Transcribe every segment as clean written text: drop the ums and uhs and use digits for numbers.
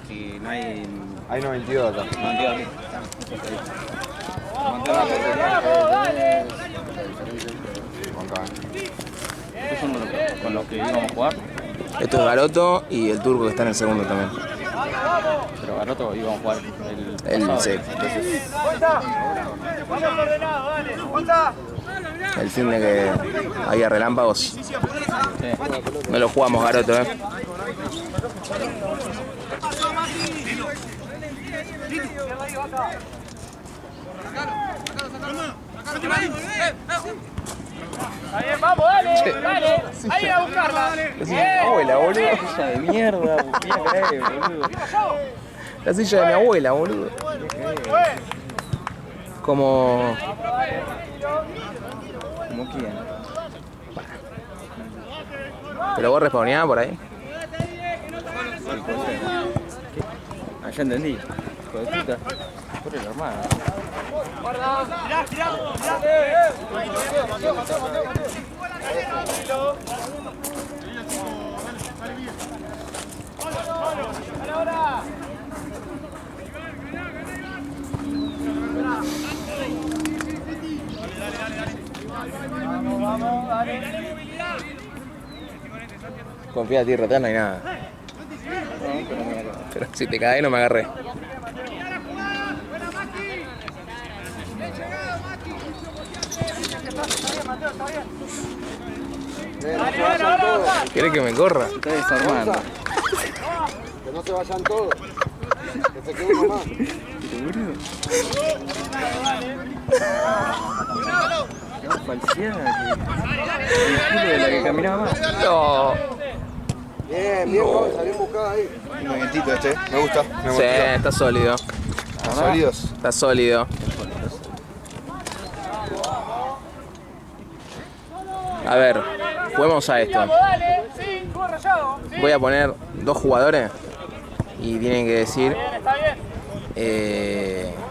si no hay... Hay 92 acá. 92 aquí. Estos son con los que íbamos a jugar. Esto es Garoto y el turco que está en el segundo también. Pero Garoto íbamos a jugar el El pasado. sí. El fin de que había relámpagos. Sí. No lo jugamos Garoto, Ahí vamos, dale. Ahí a buscarla. Abuela, boludo. Silla de mierda, mira que boludo. La silla de mi abuela, boludo. Como... ¿Cómo quién? ¿Pero vos respawneabas por ahí? Ah, ya entendí. Hijo de puta. Por el hermano. Vamos, dale. Confía en ti, Rotan, no hay nada. Pero si te caes no me agarré. ¿Quieres que me corra? Está desarmando. Que no se vayan todos. Que se quede uno más. Qué falseada. El culo de la que caminaba más. No. Bien, bien, salí buscado ahí. Un momentito este, me gusta. Sí, está sólido. Sólidos. Está sólido. A ver, juguemos a esto. Dale, sí, juego rayado. Voy a poner dos jugadores y tienen que decir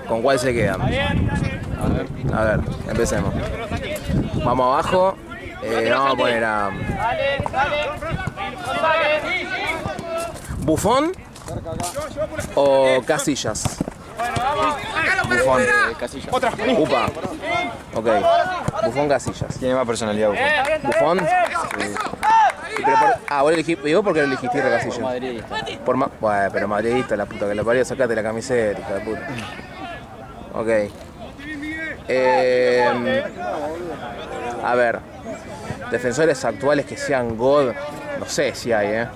con cuál se quedan. A ver, empecemos. Vamos abajo. Vamos a poner a Dale. Buffon o Casillas. Bufón, Casilla. Upa. Ok. Buffon, Casillas. Tiene más personalidad, Buffon. Vos elegiste, ¿y vos por qué lo elegiste a Casillas? Madridista. Bueno, pero madridista, la puta que lo parió, sacate la camiseta, hija de puta. Ok. A ver, defensores actuales que sean God, no sé si hay,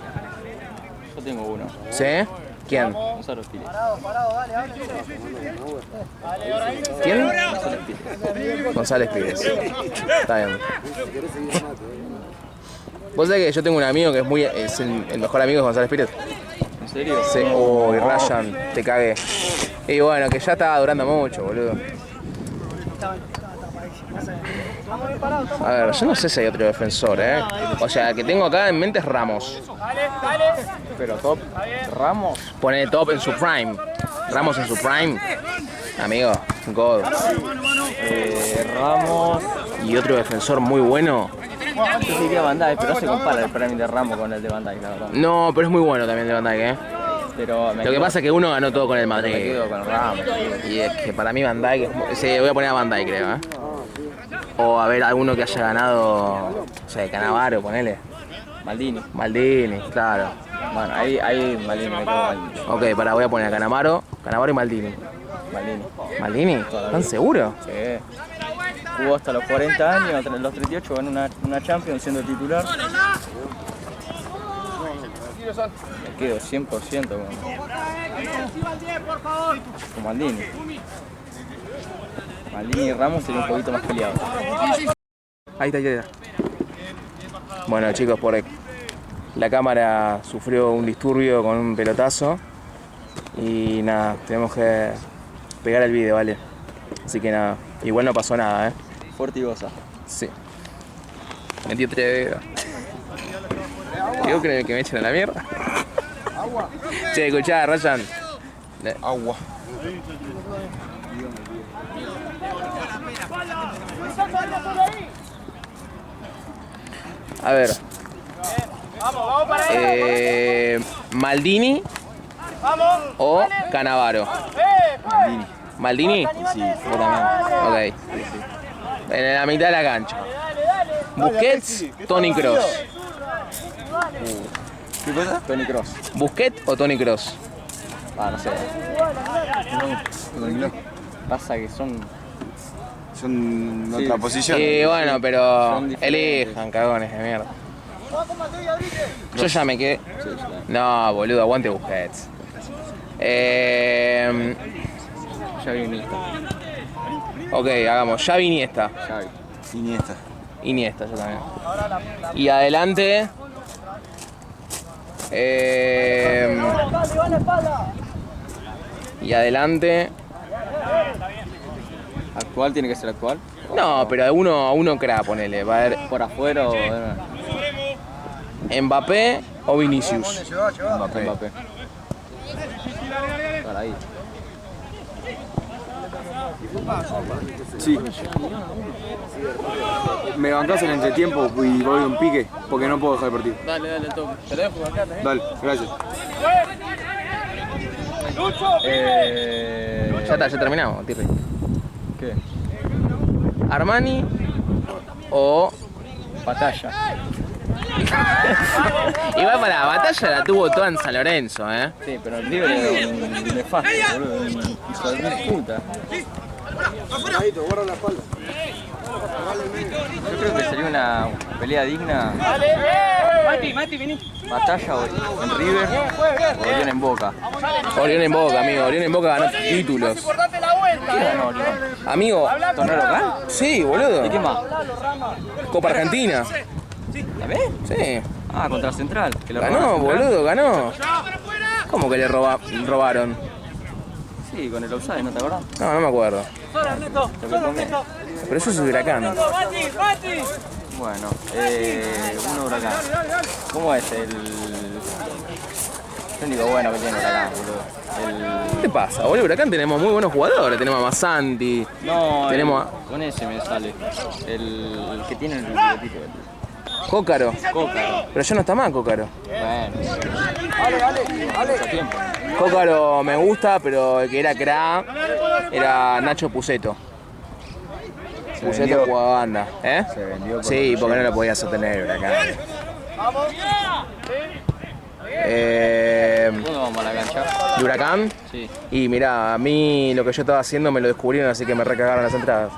Yo tengo uno. ¿Sí? ¿Quién? Gonzalo Pires. ¿Quién? Gonzalo Pires. González Pires. Está bien. Vos sabés que yo tengo un amigo que es el mejor amigo de González Pires. ¿En serio? Sí. Uy, Ryan, te cagué. Y bueno, que ya estaba durando mucho, boludo. A ver, yo no sé si hay otro defensor, O sea, el que tengo acá en mente es Ramos. Pero top. Ramos. Pone top en su prime. Ramos en su prime. Amigo, God. Ramos. Y otro defensor muy bueno. Yo diría Van Dijk, pero no se compara el premio de Ramos con el de Van Dijk, la verdad. No, pero es muy bueno también de Van Dijk, Pero Lo que pasa es que uno ganó todo con el me Madrid. quedo con Ramos. Y es que para mí Van Dijk sí, voy a poner a Van Dijk, creo, O a ver alguno que haya ganado, o sea, Cannavaro, ponele. Maldini, claro. Bueno, ahí Maldini, me quedo Maldini. Ok, voy a poner a Cannavaro y Maldini. ¿Maldini? ¿Están seguros? Sí. Jugó hasta los 40 años, hasta los 38 ganó una Champions siendo titular. Me quedo 100% con Maldini. Maldini y Ramos sería un poquito más peleado. Ahí está. Bueno, chicos, la cámara sufrió un disturbio con un pelotazo. Y nada, tenemos que pegar el vídeo, ¿vale? Así que nada, igual no pasó nada, Fuerte y goza. Sí. Metí 3 dedos. ¿Qué creen que me echen a la mierda? Che, escuchá, Ryan. Agua. A ver. Vamos para ahí. Maldini o Cannavaro. Maldini. ¿Maldini? Sí, vos también. Ok. En la mitad de la cancha. Busquets, Toni Kroos. ¿Qué cosa? Toni Kroos. ¿Busquets o Toni Kroos? Ah, no sé. Pasa que son otra posición. Y bueno, pero Son diferentes. elijan, cagones de mierda. Yo ya me quedé. No, boludo, aguante Busquets. Ya vi Iniesta. Ok, hagamos. Xavi, Iniesta. Ya vi. Iniesta. Iniesta, yo también. Y adelante. Y adelante. ¿Actual tiene que ser actual? No, pero a uno cra, ponele. Va a haber ¿Por afuera o...? Mbappé o Vinicius. Mbappé. Para ahí. Sí. Me bancás el entretiempo y voy a un pique porque no puedo dejar el partido. Dale, toque. Te lo dejo acá, Dale, gracias. Ya está, ya terminamos, Tirri. ¿Qué? Armani o... Batalla. Igual para la batalla la tuvo toda en San Lorenzo, ¿eh? Sí, pero el River era un nefasto, boludo. Un hijo de mil puta. Guarda la espalda. Yo creo que sería una pelea digna. Mati, vení. Batalla en River o Orión en Boca. Orión en Boca, amigo. Orión en Boca ganó títulos. Date la vuelta. ¿Qué ganó Orión? Amigo. ¿Torneo local? Sí, boludo. ¿Y qué más? Copa Argentina. ¿La ves? Sí. Ah, contra Central. Que le Ganó, robaron a Central. boludo, ganó. ¿Cómo que le robaron? Sí, con el offside, ¿no te acordás? No, no me acuerdo. Lo que comí. Pero eso es Huracán. Bueno, un Huracán. ¿Cómo es el...? Lo único bueno que tiene Huracán, boludo. ¿Qué te pasa, boludo? Huracán tenemos muy buenos jugadores. Tenemos a Massanti. No, Tenemos con ese me sale. El que tiene el bigotito. Cócaro. Coca. Pero ya no está más Cócaro. Bueno. Mucho tiempo. Cócaro me gusta, pero el que era cra era Nacho Puceto. Puceto jugaba banda, ¿eh? Se vendió por Sí, porque no lo podía sostener Huracán. ¿Cuándo vamos a la cancha? ¿De Huracán? Sí. Y mirá, a mí lo que yo estaba haciendo me lo descubrieron, así que me recagaron las entradas.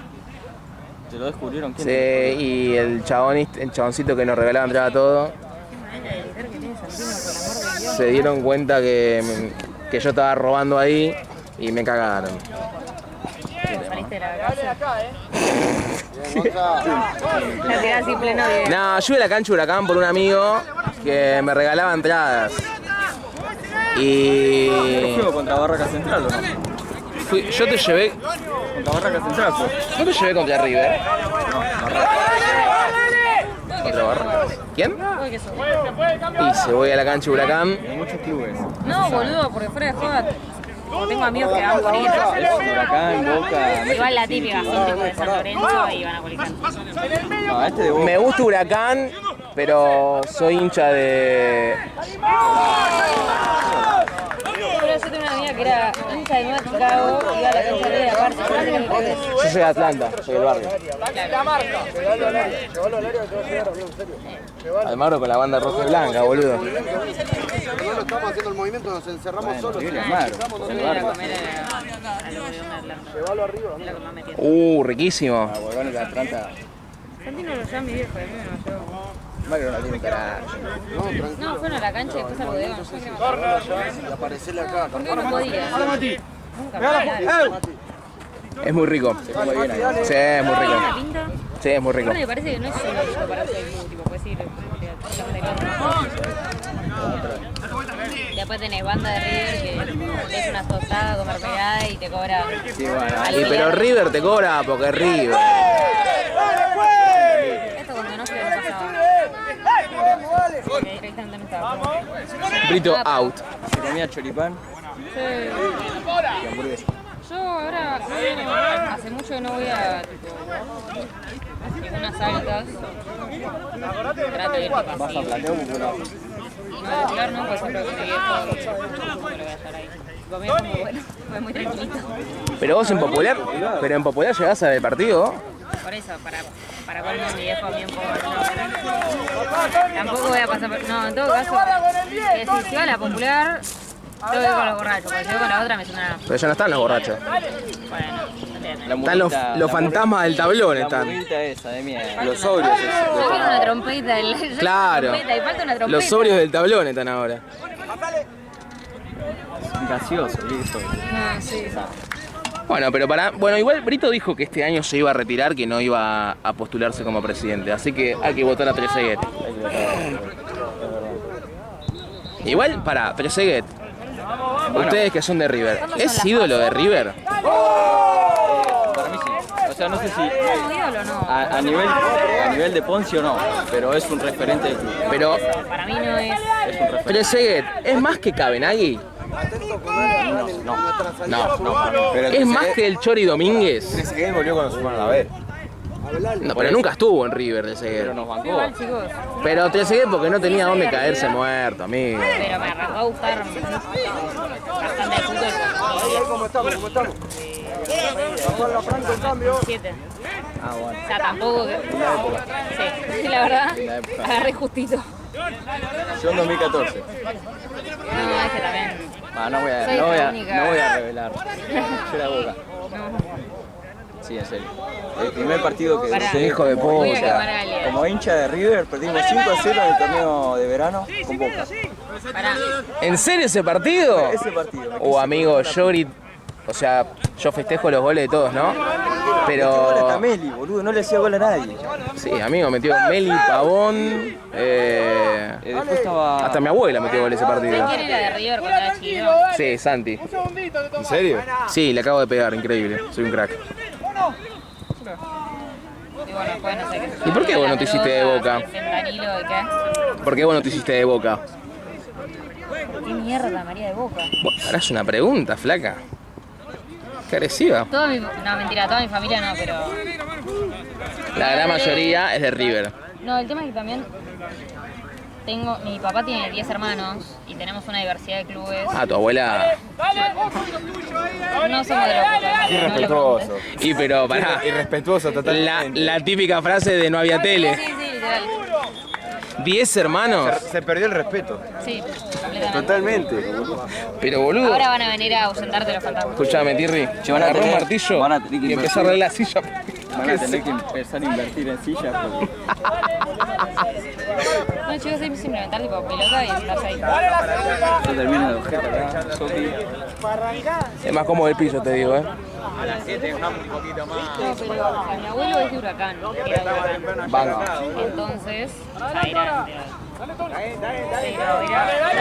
¿Te lo descubrieron? ¿Quién Sí, y el chaboncito que nos regalaba entrada a todo, se dieron cuenta que yo estaba robando ahí y me cagaron. Saliste de la casa. La tirás así pleno de... No, yo iba a la cancha de Huracán por un amigo que me regalaba entradas. Y ¿Fuimos contra Barraca Central o no? yo te llevé, Contra Barraca Central fue. yo te llevé contra River. Contra Barracas. ¿Quién? Uy, que sos. Y se voy a la cancha de Huracán. Hay muchos clubes. No, boludo, porque fuera de joda. Como tengo amigos que van por ir. Huracán, Boca. Igual la típica, son tipo de San Lorenzo y van a Colicán. No, este de Boca. Me gusta Huracán, pero soy hincha de... Pero yo tengo una amiga que era hincha de Nueva Chicago y iba a la cancha de River aparte. Yo creo que al revés. Yo soy de Atlanta, soy del barrio. Almagro con la banda roja y blanca, boludo. Nosotros estamos haciendo el movimiento, nos encerramos solos. Viene Almagro. Yo me iba a comer a lo de Atlanta. Llévalo arriba. Es lo que más me tiene. Riquísimo. Huevones de Atlanta. Santino lo lleva mi viejo, a mí me lo llevó. Magro no tiene un carajo. No, fueron a la cancha y después al bodegón. No sé qué me Y aparecerle acá. Porque no podía. Nunca podía. Es muy rico. Se come bien ahí. Sí, es muy rico. ¿Una pinta? Sí, es muy rico. Bueno, me parece que no es solo rico para hacer el tipo, puedes ir. Después tenés banda de River que es una tostada, comer pegada y te cobra. Sí, bueno. Y pero River te cobra porque es River. Esto cuando no se lo pasaba. Porque directamente no estaba. Brito out. Se comía choripán Sí. y hamburguesa. Yo ahora hace mucho que no voy a tipo unas altas. Trato de ir tipo Vas a así. Plateo popular. No, popular no, pues siempre que me viejo me lo voy a estar ahí. conmigo fue muy bueno, fue muy tranquilito. Pero vos en Popular, llegás a ver el partido. Por eso, para colmo mi viejo a mí un poco. Tampoco voy a pasar por... No, en todo caso, si va a la Popular, yo voy con los borrachos, porque si voy con la otra me suena... Pero ya no están los borrachos. Bueno, entienden. Están los fantasmas del tablón, La están. murguita esa de mierda. Los sobrios. Yo quiero una trompeta, Claro. Y falta una trompeta. Los sobrios del tablón están ahora. Gaseoso, listo. No, sí. Bueno, pero bueno, igual Brito dijo que este año se iba a retirar, que no iba a postularse como presidente, así que hay que votar a Trezeguet. Igual, para Trezeguet, ustedes que son de River, ¿es ídolo de River? Para mí sí. O sea, no sé si ídolo no. a nivel de Poncio no, pero es un referente del club. Pero Para mí no es... Es un referente. Trezeguet, ¿es más que Cabenagui? No. Pero ¿Es más que el Chori Domínguez? Trezeguet volvió cuando se fueron a ver. No, pero nunca estuvo en River Trezeguet. Pero nos bancó. Igual, chicos. Pero Trezeguet porque no tenía dónde caerse muerto, amigo. Pero me arrancó a gustar bastante el fútbol. ¿Cómo estamos? Vamos a la Franco en cambio. 7. Ah, bueno. O sea, tampoco... Sí, la verdad, agarré justito. Yo en 2014. No, es que también... No voy Soy a única. revelar. Yo era Boca. No. Sí, en serio. El primer partido que Pará. Ese hijo de Voy a puta. quemar a alguien. como hincha de River perdimos 5-0 en el torneo de verano con Boca. Pará. ¿En serio ese partido? Ese partido. Amigo, o sea, yo festejo los goles de todos, ¿no? Gol Pero... hasta Meli, boludo, no le hacía gol a nadie. Sí, amigo, metió Meli, Pavón... Después estaba... Hasta mi abuela metió gol ese partido. ¿Quién era de River cuando era chiquito? Sí, Santi. ¿En serio? Sí, le acabo de pegar, increíble. Soy un crack. Y bueno, después no sé qué. ¿Y por qué vos no te hiciste de Boca? Fentanilo de qué. ¿Por qué vos no te hiciste de Boca? ¿Qué mierda, María de Boca? Bueno, ahora es una pregunta, flaca. Qué agresiva. No, mentira, toda mi familia no, pero... La gran mayoría es de River. No, el tema es que también mi papá tiene 10 hermanos y tenemos una diversidad de clubes. Ah, tu abuela... No somos de los clubes. Irrespetuoso. Y pero pará. Irrespetuoso totalmente. La típica frase de no había tele. Sí, literal. 10 hermanos. Se perdió el respeto. Sí, completamente. Totalmente. Pero boludo. Ahora van a venir a ahuyentarte los fantasmas. Escuchame, Tirri. Che, van a Agarró un tener- martillo van a tener que y empezó a arreglar la silla. Van a tener que empezar a invertir en sillas porque No, chicos, es implementar tipo pelota y estás ahí. yo termino de objeto acá, Sofi. Es más cómodo el piso, te digo, No, pero o sea, mi abuelo es de Huracán, era de Huracán. Banca. Entonces, o sea, era... Creo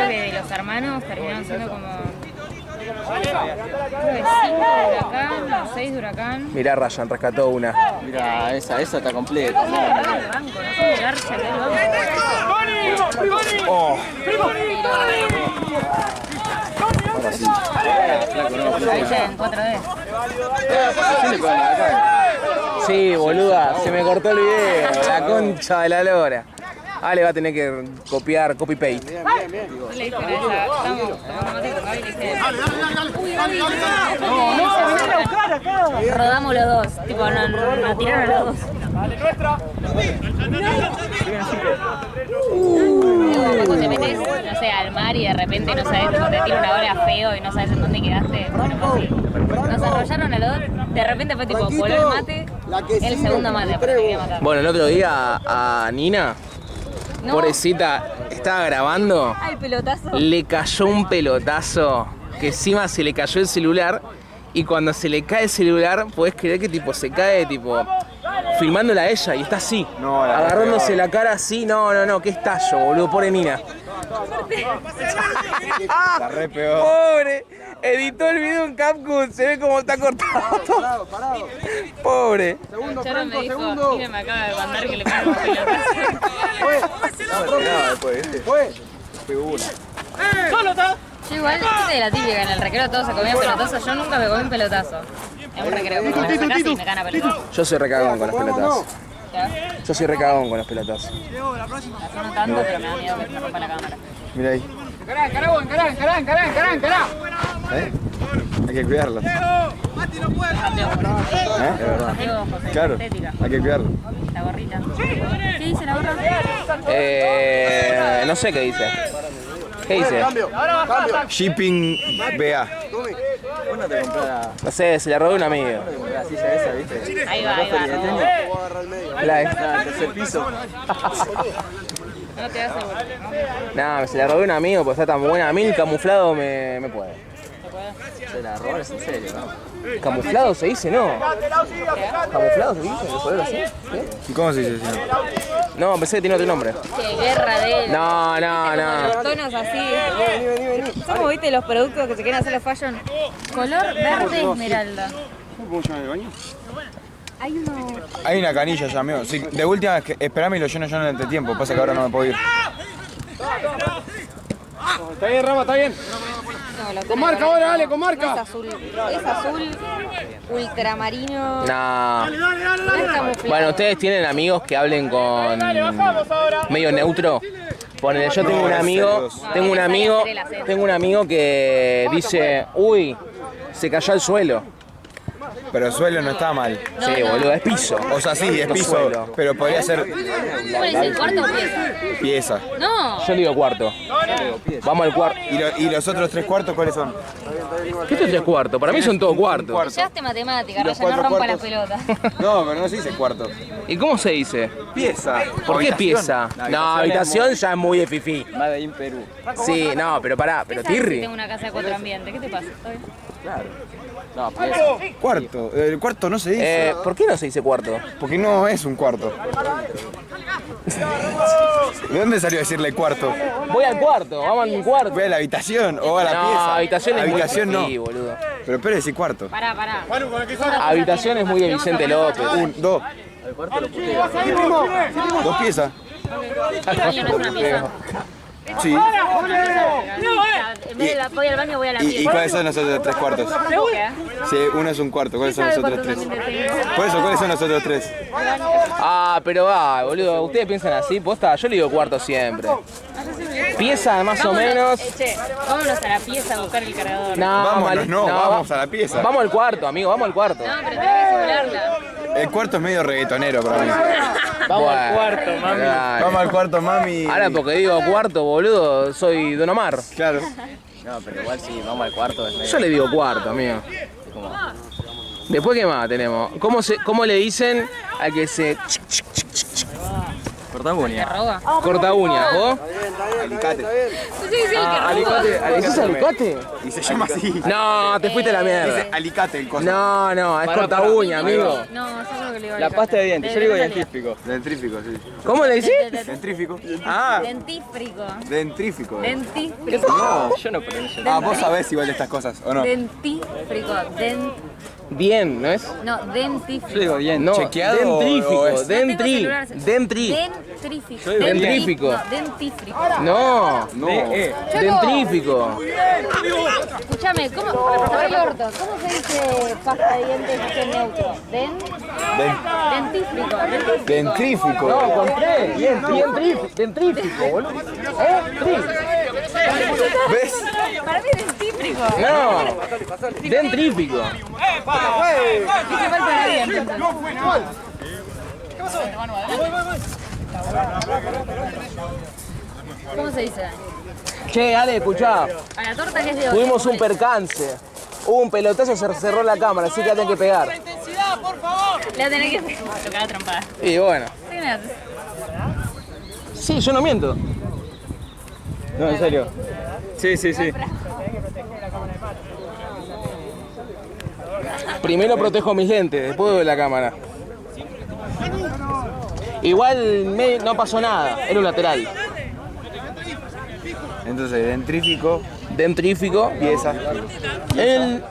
que de los hermanos terminaron siendo como... Creo que 5 de Huracán o 6 de Huracán. Mirá, Ryan, rescató una. Mira, esa está completa. Del banco, no sé llegar del banco. Oh, Ahí ya en 4D. Sí le pegan a la cara. sí, boluda, se me cortó el video. La concha de la lora. Ale va a tener que copiar, copy-paste. Yo le dije a ella, estamos tomando mate con Gaby y le dije... Rodamos los dos, tipo, nos tiraron los dos. Cuando te metes, no sé, al mar y de repente no sabes, tipo, te tira una ola feo y no sabes en dónde quedaste. Bueno, fue así. Nos arrollaron a los dos, de repente fue tipo, voló el mate, el segundo mate, pero te quería matar. Bueno, el otro día a Nina, No. pobrecita, estaba grabando, Ay, pelotazo. le cayó un pelotazo, que encima se le cayó el celular, y cuando se le cae el celular, podés creer que tipo se cae tipo filmándola a ella y está así, No, la agarrándose peor. la cara así, no, qué estallo, boludo, pobre Nina. La re peor. Pobre, editó el video en CapCut, se ve como está cortado. Pobre. Charo me dijo, mira, me acaba de mandar que le pongo un pelotazo. Yo igual, esta es la típica, en el recreo todos se comían pelotazos, yo nunca me comí un pelotazo. En un recreo, porque me sacás y me gana pelotazo. Yo soy recagón con los pelotazos. ¿Ya? Yo soy recagón con los pelotazos. Yo no tanto, pero me da miedo que me rompa la cámara. Mira ahí. Encará. Hay que cuidarlo. De verdad. Claro, Estética. hay que cuidarlo. La gorrita. ¿Qué dice la gorra? No sé qué dice. ¿Qué dice? Shipping BA. Vos no te comprás No sé, se la robó un amigo. la silla esa, ¿viste? Ahí va, ahí va. ¿De tenis? La El tercer piso. No te das el golpe. No, se la robé un amigo, pues está tan buena. A mí el camuflado me puede. Se la robaron en serio, ¿no? ¿Camuflado se dice? No. ¿Camuflado se dice? ¿El color así? ¿Qué? ¿Cómo se dice? No, pensé que tenía otro nombre. Qué guerra de él. No. Los tonos así. Son como viste los productos que se quieren hacer los fashion. Color verde esmeralda. ¿Cómo se llama el baño? Hay uno. Hay una canilla ya, amigo. Sí, de última, esperame y lo lleno yo en el entretiempo. Pasa que ahora no me puedo ir. Está bien, Rama, está bien. No, lo Con marca ahora, dale, con no marca. es azul. Es azul ultramarino. No. No es camuflado. Bueno, ustedes tienen amigos que hablen con medio neutro. Ponele, yo tengo un amigo que dice, uy, se cayó al suelo. Pero el suelo no está mal. Sí, boludo, es piso. O sea, sí, es No piso, suelo. pero podría ser ¿Cómo le dicen, cuarto o pieza? pieza. No. Yo le digo cuarto. Vamos al cuarto. ¿Y los otros 3 cuartos cuáles son? ¿Qué es 3 cuartos? Para mí son todos cuartos. Llevaste matemática, Los Raya, no 4 rompa la cuartos. pelota. No, pero no se dice cuarto. ¿Y cómo se dice? Pieza. ¿Por qué pieza? La No, habitación habitación ya es muy de fifí. Made in Perú. Sí, no, pero pará, pero ¿Qué sabes si Tirri. tengo una casa de 4 ambientes? ¿Qué te pasa? ¿Está bien? No, pieza. Cuarto. El cuarto no se dice. ¿Por qué no se dice cuarto? Porque no es un cuarto. ¿De dónde salió a decirle cuarto? Voy al cuarto, vamos al cuarto. ¿Voy a la habitación o a la No, pieza? habitación es Habitación muy no. fifí, boludo. Pero espera decir cuarto. Pará. Habitación es muy de Vicente López. 2. 2 piezas. El baño no es una pieza. Sí. En vez de voy al baño, voy a la ¿Y pieza. cuáles son los otros 3 cuartos? ¿Qué? Si uno es un cuarto, ¿cuáles son los ¿Sabe otros cuántos 3? ambientes tengo? Por eso, ¿cuáles son los otros 3? Ah, pero va, boludo. ¿Ustedes piensan así? Posta, yo le digo cuarto siempre. Pieza más o menos. Che, vámonos a la pieza a buscar el cargador. No, Vámonos, no, vamos a la pieza. Vamos al cuarto, amigo, vamos al cuarto. No, pero tenés que simularla. El cuarto es medio reggaetonero para mí. Vamos al cuarto, mami. Vamos al cuarto, mami. Ahora porque digo cuarto, boludo, soy Don Omar. Claro. No, pero igual sí, vamos al cuarto. Es medio Yo le digo cuarto, amigo. como... Después, ¿qué más tenemos? ¿Cómo le dicen al que se Cortá uña. Roba. corta uñas? ¿Vos? Alicate. Sí, el que roba. ¿Decís alicate? Y se llama así. No, te fuiste a la Dice mierda. alicate el coso. No, es corta uña, amigo. No, yo creo que le digo La pasta de dientes, yo le digo dentífrico. Dentrífico, sí. ¿Cómo le decís? Dentrífico. Ah, Dentífrico. dentrífico. Dentífrico. No, yo no pronuncio. Ah, vos sabés igual de estas cosas, ¿o no? Dentífrico. Bien, ¿no es? No, Yo dentífrico. digo bien. No, ¿Chequeado dentrífico, o es- dentrífico. Dentrífico. Dentrífico. No, dentífrico. No, D-E. dentrífico. Escúchame, ¿cómo? Por el orto, ¿cómo se dice pasta de dientes en neutro? Dentífrico. Dentrífico. No, con tres. Dentrífico, boludo. ¿Ves? Para mí es dentífrico. No, dentrífico. Dice mal para bien. ¿Cómo se dice? Che, Ale, escuchá. A la torta que es de Tuvimos un percance. Hubo un pelotazo, se cerró la cámara, así que la tenés que pegar. Le voy a tener que tocar la trompada. Y bueno. ¿Qué me haces? Sí, yo no miento. No, en serio. Sí. Primero protejo mis lentes, después veo la cámara. Igual no pasó nada, era un lateral. Entonces, dentrífico, Dentrífico. pieza. El.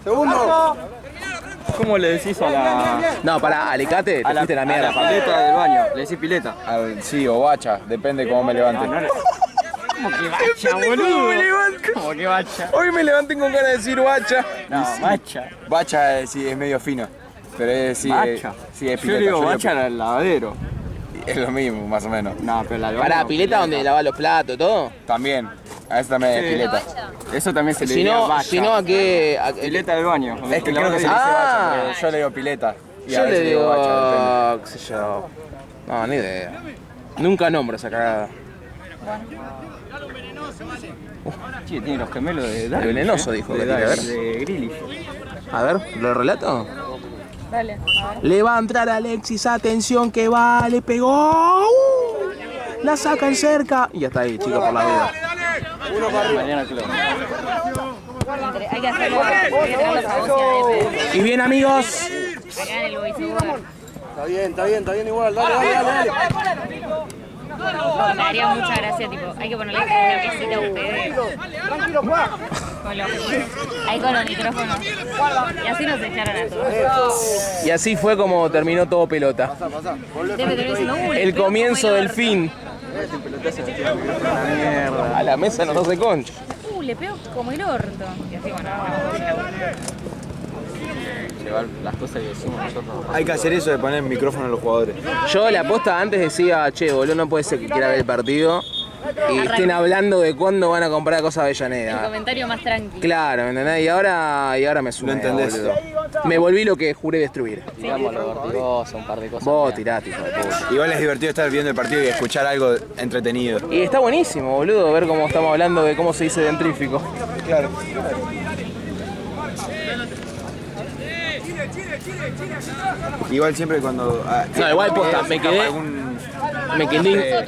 Segundo. ¿Cómo le decís a la... No, pará, alicate, te fuiste a la a mierda. la paleta del baño? Le decís pileta. Sí, o bacha, depende cómo me levante. ¿Cómo que bacha, boludo? ¿Cómo que bacha? Hoy me levanté con ganas de decir bacha. No, bacha. Bacha sí es medio fino. Pero sí, Bacha. sí es Yo le pileta. digo bacha al lavadero. Es lo mismo, más o menos. No, pero la del Pará, baño, pileta donde lavas los platos, todo. También. A eso también es pileta. Eso también se le Si diría no, bacha. si no, ¿a qué? Pileta del baño. Es que creo que se le dice bacha, pero yo le digo pileta. Y a Yo veces le digo, bacha, qué sé yo. No, ni idea. Nunca nombro esa cagada. Sí, tiene los gemelos de Darvish. venenoso, dijo de que tiene, a ver. De Grealish. A ver, ¿lo relato? Dale, a ver. Le va a entrar Alexis, atención que va, le pegó. La sacan cerca. Y hasta ahí, chicos, por la duda. Mariana Clon. Hay que hacerlo, hay que tenerlos a Bocia de Y bien, amigos. acá en el voiceover. Está bien igual, dale. Me daría mucha gracia, tipo, hay que ponerle una piecita a ustedes. Con los, ahí con los micrófonos. Y así nos echaron a todos. Y así fue como terminó todo pelota. Debe tener diciendo, le El pegó comienzo como el del orto. fin. A la mesa no se concha. Le pegó como el orto. Y así, bueno, Llevar las cosas que decimos nosotros. Hay que hacer eso de poner el micrófono a los jugadores. Yo la aposta antes decía, che, boludo, no puede ser que quiera ver el partido y estén hablando de cuándo van a comprar cosas el Avellaneda. comentario más tranquilo. Claro, ¿me entendés? Y ahora me sumé, Lo entendés. boludo. Me volví lo que juré destruir. Digamos lo vertigoso, un par de cosas. Vos tirate, hijo de puta. Igual es divertido estar viendo el partido y escuchar algo entretenido. Y está buenísimo, boludo, ver cómo estamos hablando de cómo se dice dentrífico. Claro. Igual siempre cuando... No, igual posta, me quedé algún-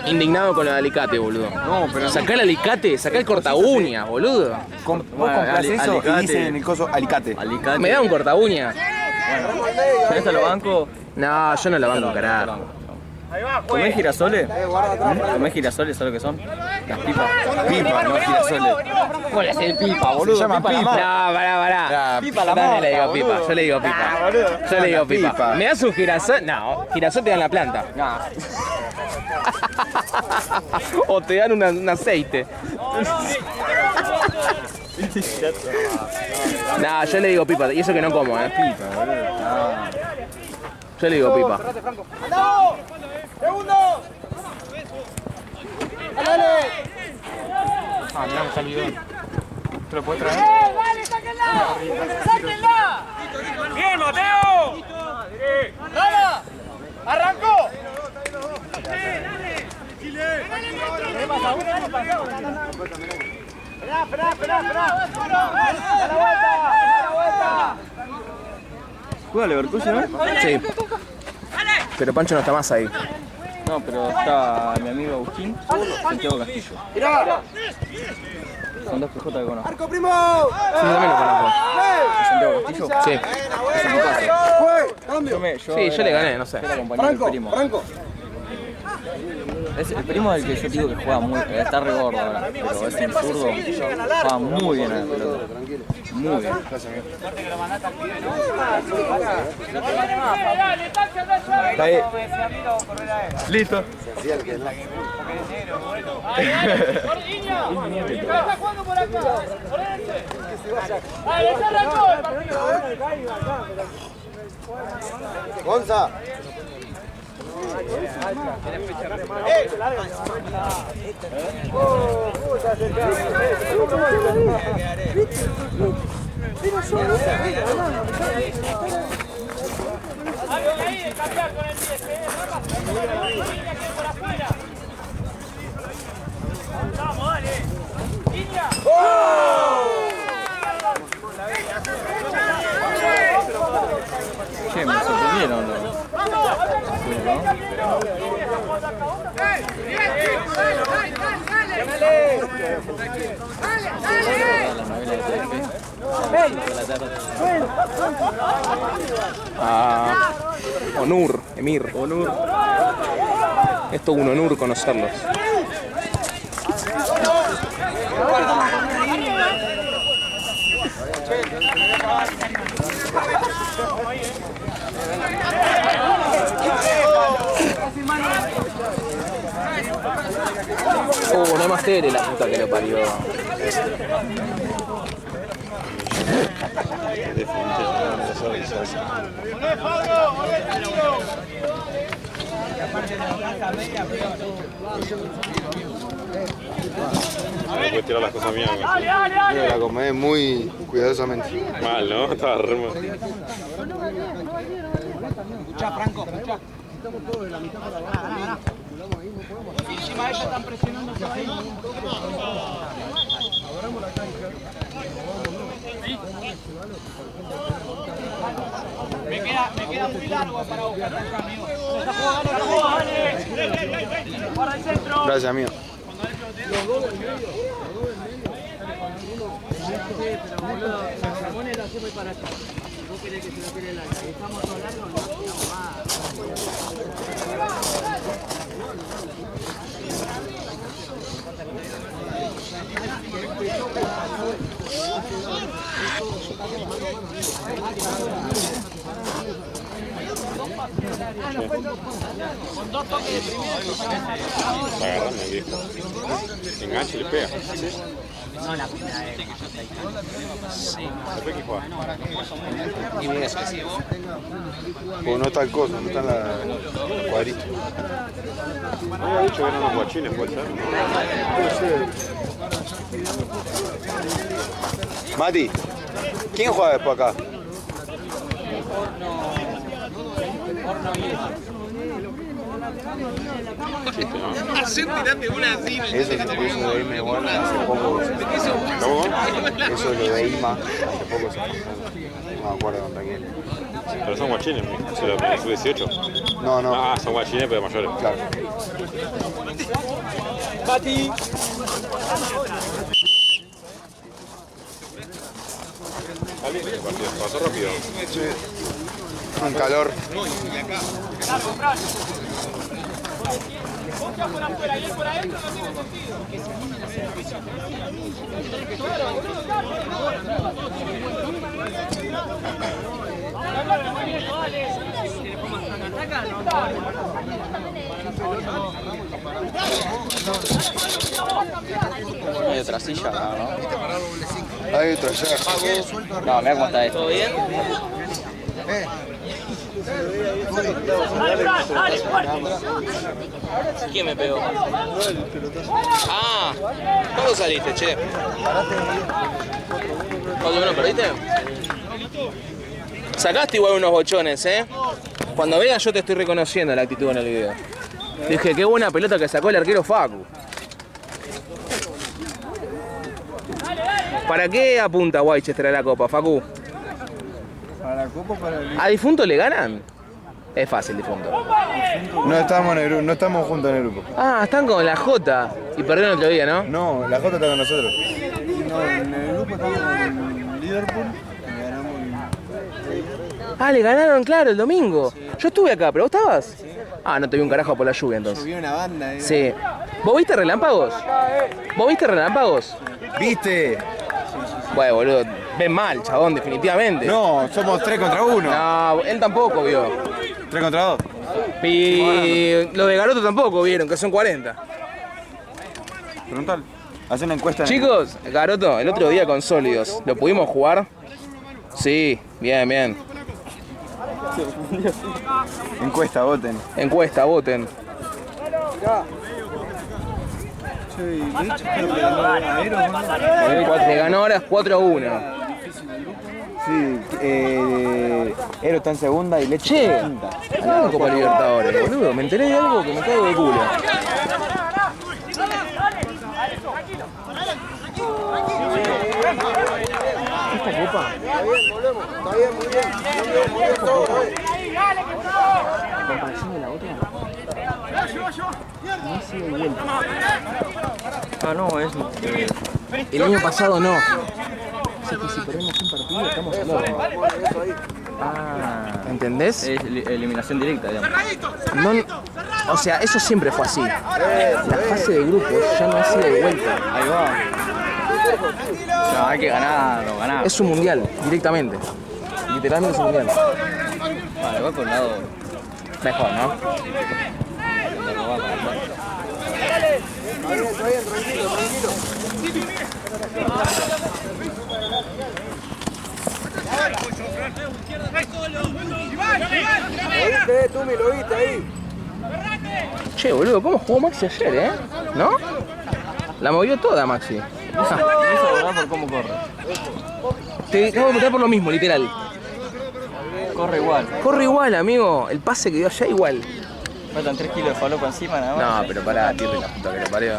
indignado con el alicate, boludo. No, pero... Sacá el alicate, sacá el corta uña, boludo. Vos Bueno, comprás eso alicate. y dicen en el coso alicate. Alicate. Me da un corta uña. ¿Sabés a los bancos? No, yo no la banco, carajo. ¿Comés girasoles? ¿Comés girasoles? ¿Sabes lo que son? Las pipas. Pipa, no girasoles. ¿Cuál es el pipa, boludo? Se llama la pipa. marca. No, pará. La Pipa la También le digo marca, pipa, boludo. yo le digo pipa. Yo le digo pipa. pipa. ¿Me das un girasol? No, girasol te dan la planta. Nah. O te dan un aceite. No, yo le digo pipa, y eso que no como, Yo le digo pipa. Ah, mirá, me salió. ¿Te lo puedes traer? ¡Vale, sáquenla! ¡Sáquenla! ¡Bien, Mateo! ¡Nada! ¡Arrancó! ¿Juega Leverkusen, no? Sí. Pero Pancho no está más ahí. No, pero está mi amigo Agustín, Santiago Castillo. Son dos PJ que conozco. Sí, también lo conozco. Santiago Castillo. Sí. Es un tipazo. Sí, yo le gané, no sé. Era compañero del primo. Es el primo del que yo digo que juega muy, está re gordo ahora, pero es un zurdo, juega muy bien a la pelota. Muy bien. Está ahí. Listo. ¡Está jugando por acá! ¡Vale, se arrancó el partido! Gonza. Ahí, cambiar con el 10, por afuera. Vamos, dale. Línea. Che, me sorprendieron los. La novela de Telefe. Ah, Onur, Emir. Onur. Es todo un honor conocerlos. No hay más tele, la puta que lo parió. Puedes tirar las cosas mías. La comés muy cuidadosamente. Mal, ¿no? Estaba re mal. Escuchá, Franco, escuchá. Estamos todos de la mitad para abajo. Y encima ellos están presionando por ahí. Abramos la cancha. Me queda muy largo para buscar el cambio. Para el centro. Gracias, amigo. Los dos del medio. Pero boludo, se pone la cepa y para allá. Vos querés que se lo quede larga. Estamos todos largos, no estamos más. Con dos toques de primera. Está agarrando el viejo. Engancha y le pega. No, la primera vez. Después que juega. Y bien excesivo. Porque no está el coso, no está la cuadrito. Había dicho que eran los guachines, puede ser. Mati, ¿quién juega después acá? Eso de irme igual hace poco. ¿Cómo? Eso es lo de Ima, hace poco se fue. No me acuerdo contra quién. Pero son guachines, ¿se lo ponen sub-18? No, no. Ah, son guachines, pero mayores. Claro. Mati. Dale, el partido pasó rápido. Sí. Un calor. Hay otra silla acá, ¿no? Hay otra allá. No, mira cómo está esto. ¿Todo bien? ¿Quién me pegó? Ah, ¿cuándo saliste, che? ¿Cuándo menos perdiste? Sacaste igual unos bochones, ¿eh? Cuando veas yo te estoy reconociendo la actitud en el video. Dije, qué buena pelota que sacó el arquero Facu. ¿Para qué apunta Weichester a la copa, Facu? Para la copa, para el... ¿A Difunto le ganan? Es fácil, Difunto. No estamos en el grupo, no estamos juntos en el grupo. Ah, están con la J y perdieron el otro día, ¿no? No, la J está con nosotros. No, en el grupo estamos con Liverpool. Y ganamos Ah, le ganaron, claro, el domingo. Yo estuve acá, ¿pero vos estabas? Ah, no te vi un carajo por la lluvia entonces. Subió una banda, ¿eh? Sí. ¿Vos viste relámpagos? ¿Vos viste relámpagos? ¿Viste? Bueno, boludo, ven mal, chabón, definitivamente. No, somos 3 contra 1. No, él tampoco vio. 3 contra 2. Y los de Garoto tampoco vieron, que son 40. Preguntale. Haz una encuesta. Chicos, Garoto, el otro día con Sólidos, ¿lo pudimos jugar? Sí, bien, bien. Encuesta, voten. Encuesta, voten. Le ganó ahora 4-1. Sí, Ero está en segunda y Leche Che, en quinta. ganó la Copa Libertadores, boludo. Me enteré de algo que me cago de culo. ¿Esta copa? Está bien, volvemos. Está bien, muy bien. Muy bien todo, ¿Comparación de la otra? No ha sido vuelta. Ah, no, es... El año pasado no. Así que si perdemos un partido estamos al horno. Ah, ¿Entendés? es eliminación directa, digamos. No, o sea, eso siempre fue así. La fase de grupos ya no ha sido de vuelta. Ahí va. No, hay que ganarlo, ganar. Es un mundial, directamente. Literalmente es un mundial. Vale, va por el lado. Mejor, ¿no? de robar para atrás. Está bien, tranquilo, tranquilo. ¿Lo viste, Tumi? ¿Lo viste ahí? Che, boludo, ¿cómo jugó Maxi ayer, ¿No? La movió toda Maxi. Me hizo acordar por cómo corre. Te acabo de preguntar por lo mismo, literal. Corre igual. Corre igual, amigo. El pase que dio allá igual. Faltan 3 kilos de falopa encima nada más. No, pero pará, tío, la puta que lo parió.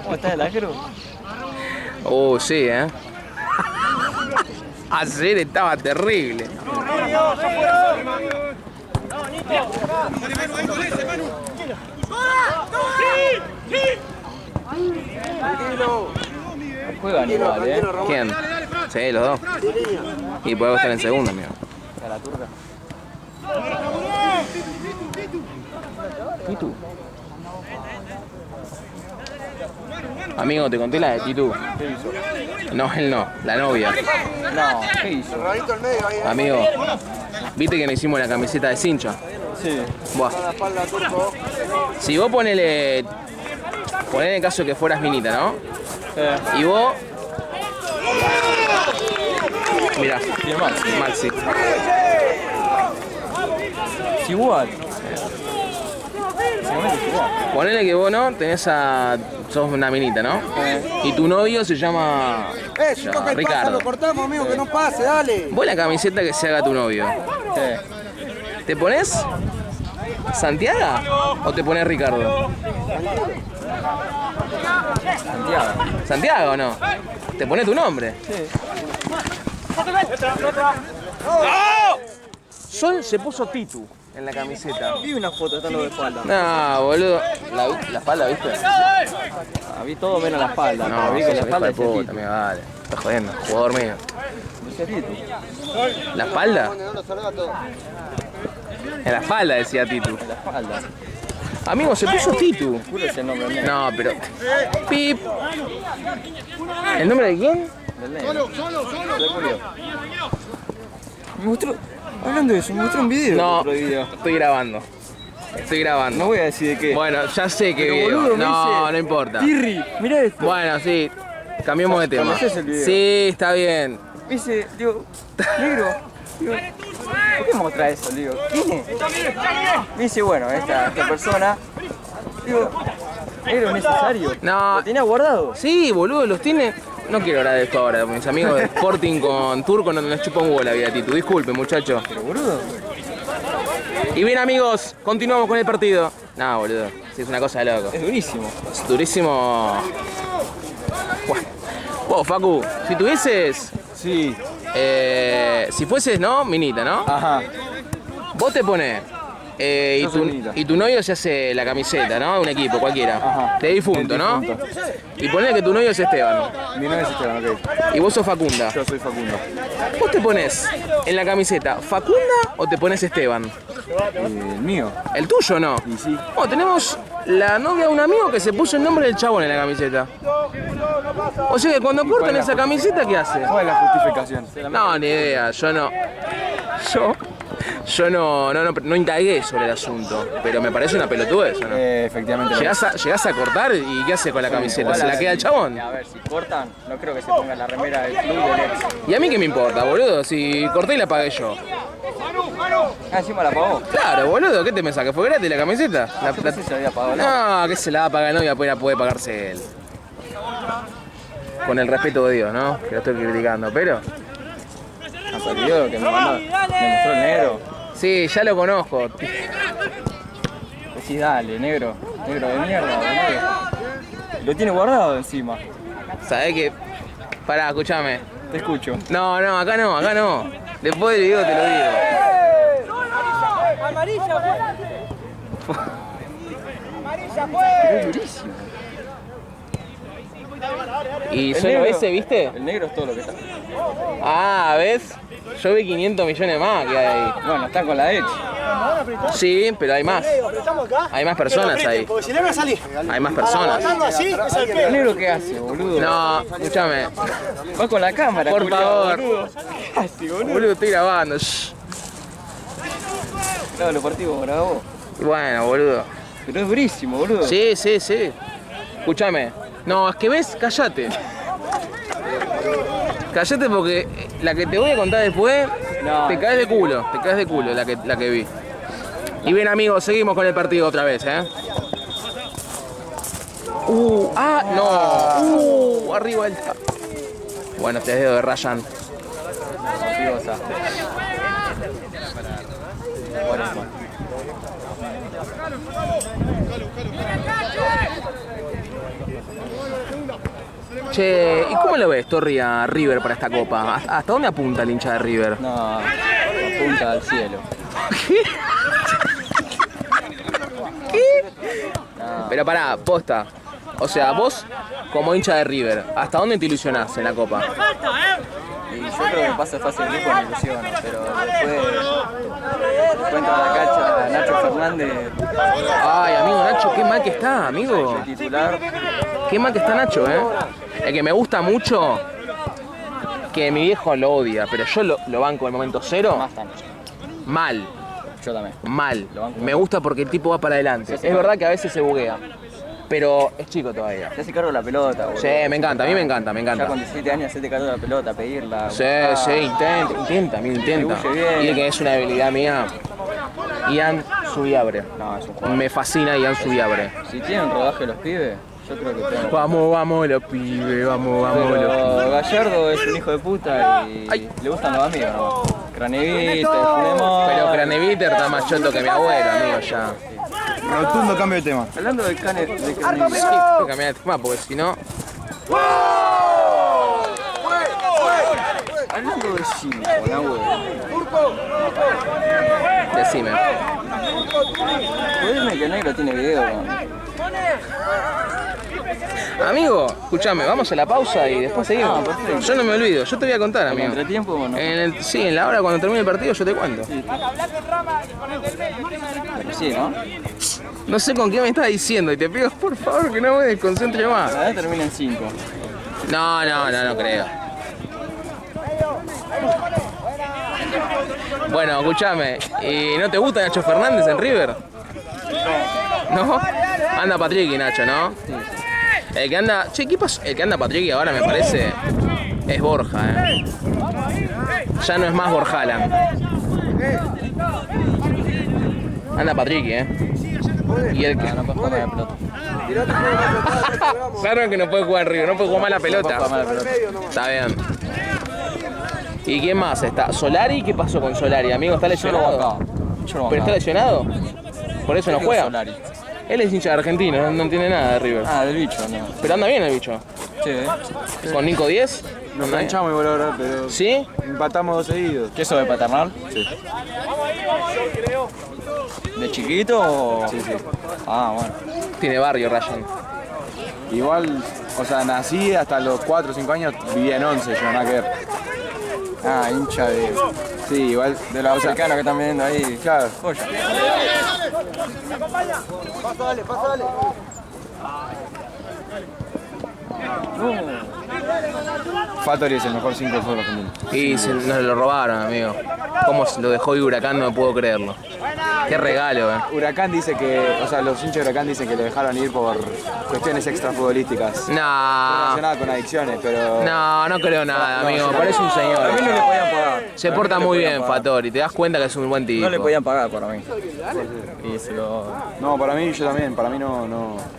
¿Cómo está el acro? Sí, Ayer estaba terrible. Juegan igual, ¿Quién? Sí, los dos. Y podemos estar en segundo, amigo. A la turca. Titu. Amigo, te conté la de Titu. ¿Qué hizo? No, él no, la novia. No, ¿qué hizo? Amigo, ¿viste que nos hicimos la camiseta de cincha? Sí. Buah. Si vos ponele en caso que fueras minita, ¿no? Y vos... Mirá, Y el Maxi. Maxi. Es igual. Seguramente es igual. Ponele que vos, ¿no? Sos una minita, ¿no? Y tu novio se llama... Si toca el pase, Ricardo. lo cortamos, amigo, que no pase, dale. Vos la camiseta que se haga tu novio. ¿Te pones Santiago o te pones Ricardo? Santiago. ¿Santiago o no? ¿Te pones tu nombre? Sí. Sol se puso Titu en la camiseta. Vi una foto estando de espalda. No, boludo. ¿La espalda, viste? Vi todo menos la espalda. No, pero vi que la sos hijo espalda de decía puta, Tito. amigo, dale. Estás jodiendo, jugador mío. Decía Tito. ¿La espalda? En la espalda decía Titu. La espalda. Amigo, se puso Titu. Juro ese nombre del negro. No, pero... Pip. ¿El nombre de quién? Del negro. De Julio. Me mostró... Hablando de eso, me mostró un video. No, Otro video. estoy grabando. Estoy grabando. No voy a decir de qué. Bueno, ya sé que Pero, video. boludo, me No, dice, no importa. Tirri, mirá esto. Bueno, sí. Cambiemos de tema. ¿Conocés el video? Sí, está bien. Me dice, digo, negro. Digo, ¿por qué mostrar eso? Le digo, ¿quién es? Me dice, bueno, esta persona. Digo, negro, ¿es necesario? No. ¿Lo tenía guardado? Sí, boludo, los tiene... No quiero hablar de esto ahora, mis amigos de Sporting con Turco no nos chupa un huevo la vida, Titu. Disculpe, muchacho. Pero, boludo. Y bien, amigos, continuamos con el partido. No, boludo, sí, es una cosa de loco. Es durísimo. Es durísimo. Bueno. Vos, Facu, si tuvieses... Sí. si fueses, ¿no? Minita, ¿no? Ajá. Vos te pones... Yo soy minita. y tu novio se hace la camiseta, ¿no? De un equipo, cualquiera. Ajá. De difunto, El ¿no? difunto. Y ponele que tu novio es Esteban. Mi nombre es Esteban, ok. Y vos sos Facunda. Yo soy Facundo. ¿Vos te pones en la camiseta Facunda o te pones Esteban? El mío. ¿El tuyo o no? Y sí. Bueno, tenemos la novia de un amigo que se puso el nombre del chabón en la camiseta. O sea que cuando cortan esa camiseta, ¿qué hace? ¿Cuál es la justificación? No, ni idea, yo no indagué sobre el asunto, pero me parece una pelotudez, ¿o no? Efectivamente. Llegás a cortar y ¿qué haces con la camiseta? Igual ¿Se la queda el chabón? A ver, si cortan, no creo que se ponga la remera del club del ex. ¿Y a mí qué me importa, boludo? Si corté y la pagué yo. Ah, encima la pagó. Claro, boludo, ¿qué te pensás? ¿Que fue gratis la camiseta? No sé si se había pagado, ¿no? No, que se la va a pagar novia, pues la puede pagarse él. Con el respeto de Dios, ¿no? Que lo estoy criticando, pero... Hasta el video que me mandó, me mostró el negro. Sí, ya lo conozco. Decís, dale, negro. Negro de mierda, boludo. Lo tiene guardado encima. ¿Sabés qué? Pará, escúchame. Te escucho. No, acá no. Después del video te lo digo. Pero es durísimo. Y El solo negro- ese, ¿viste? El negro es todo lo que está. Ah, ¿ves? Yo vi 500 millones más que hay ahí. Bueno, está con la ex. Sí, pero hay más. Hay más personas ahí. Porque si le van a salir. Hay más personas. Aguantando así, es al ¿El pedo. negro qué hace, boludo? No, escúchame. Va con la cámara, Por culiao, favor. boludo. ¿Qué hace, boludo? Boludo, estoy grabando. Shh. Claro, lo partido grabó. Y bueno, boludo. Pero es durísimo, boludo. Sí. Escúchame. No, es que ves, cállate. Cállate porque la que te voy a contar después No. te caes de culo la que vi. Y bien, amigos, seguimos con el partido otra vez, ¿eh? No. Arriba el... Bueno, este dedo de Ryan. Che, ¿y cómo lo ves, Torri, a River para esta copa? ¿Hasta dónde apunta el hincha de River? No, apunta al cielo. No. Pero pará, posta. O sea, vos, como hincha de River, ¿hasta dónde te ilusionás en la copa? Y yo creo que pasa fase de grupo me ilusiono, pero después entra a la cancha Nacho Fernández. Ay, amigo Nacho, qué mal que está, amigo. Titular. Qué mal que está Nacho, El que me gusta mucho, que mi viejo lo odia, pero yo lo banco en el momento cero. Más tan. Mal. Yo también. Mal. Me gusta porque el tipo va para adelante. Es verdad que a veces se buguea, pero es chico todavía. Se hace cargo de la pelota, boludo. Sí, me encanta, a mí me encanta, me Ya encanta. con 17 años hacete cargo de la pelota, pedirla. Sí, intenta. Dibuye bien. Y que es una debilidad mía. Ian Subiabre. No, es un jugador. Me fascina Ian Subiabre. Si tienen rodaje los pibes, yo creo que tengo. Vamos los pibes, vamos los pibes. Pero Gallardo es un hijo de puta y le gustan los amigos, ¿no? Craneviter, Funemón. Pero Craneviter está más choto que mi abuelo, amigo, ya. Rotundo cambio de tema. Hablando de Craneviter. Sí, tengo que cambiar de tema porque si no... Hablando de Jimmy, Nahuel. Decime. ¿Puedes decirme que el negro tiene video? Amigo, escúchame, vamos a la pausa y después seguimos. Ah, perfecto. Yo no me olvido, yo te voy a contar, ¿En amigo. entretiempo o no? Sí, en la hora cuando termine el partido yo te cuento. Sí, ¿no? No sé con qué me estás diciendo y te pido por favor que no me desconcentre más. La vez termina en 5. No creo. Bueno, escúchame, ¿y no te gusta Nacho Fernández en River? ¿No? Anda Patricky, Nacho, ¿no? El que anda... Che, ¿qué pasó? El que anda Patricky ahora me parece es Borja, Ya no es más Borjalan. Anda Patricky, Y el que... No puedes jugar la pelota. Claro que no puede jugar en River, no puede jugar más la pelota. Está bien. ¿Y quién más está? ¿Solari? ¿Qué pasó con Solari, amigo? ¿Está lesionado? ¿Pero está lesionado? ¿Por eso no juega? Solari. Él es hincha de Argentina, no entiende nada de River. Ah, del bicho, no. Pero anda bien el bicho. Sí, ¿Con Nico 10? Nos enganchamos igual ahora, pero ¿Sí? empatamos 2 seguidos. ¿Qué eso de paternal? Sí. ¿De chiquito o...? Sí. Ah, bueno. Tiene barrio, Ryan. Igual, o sea, nací hasta los 4 o 5 años, vivía en 11, yo nada que ver. Ah, hincha de... Sí, igual De los africanos que están viendo ahí. Claro. Joya. Pásale. Fattori es el mejor 5 del fútbol argentino. Y nos lo robaron, amigo. ¿Cómo se lo dejó y Huracán? No puedo creerlo. Qué regalo, Huracán dice que, o sea, los hinchas de Huracán dicen que lo dejaron ir por cuestiones extrafutbolísticas. No, Relacionadas con adicciones, pero... no creo nada, amigo. Parece un señor. A mí no le podían pagar. Se porta muy bien, Fattori. Te das cuenta que es un buen tipo. No le podían pagar para mí. Y se lo... No, para mí, yo también, para mí no...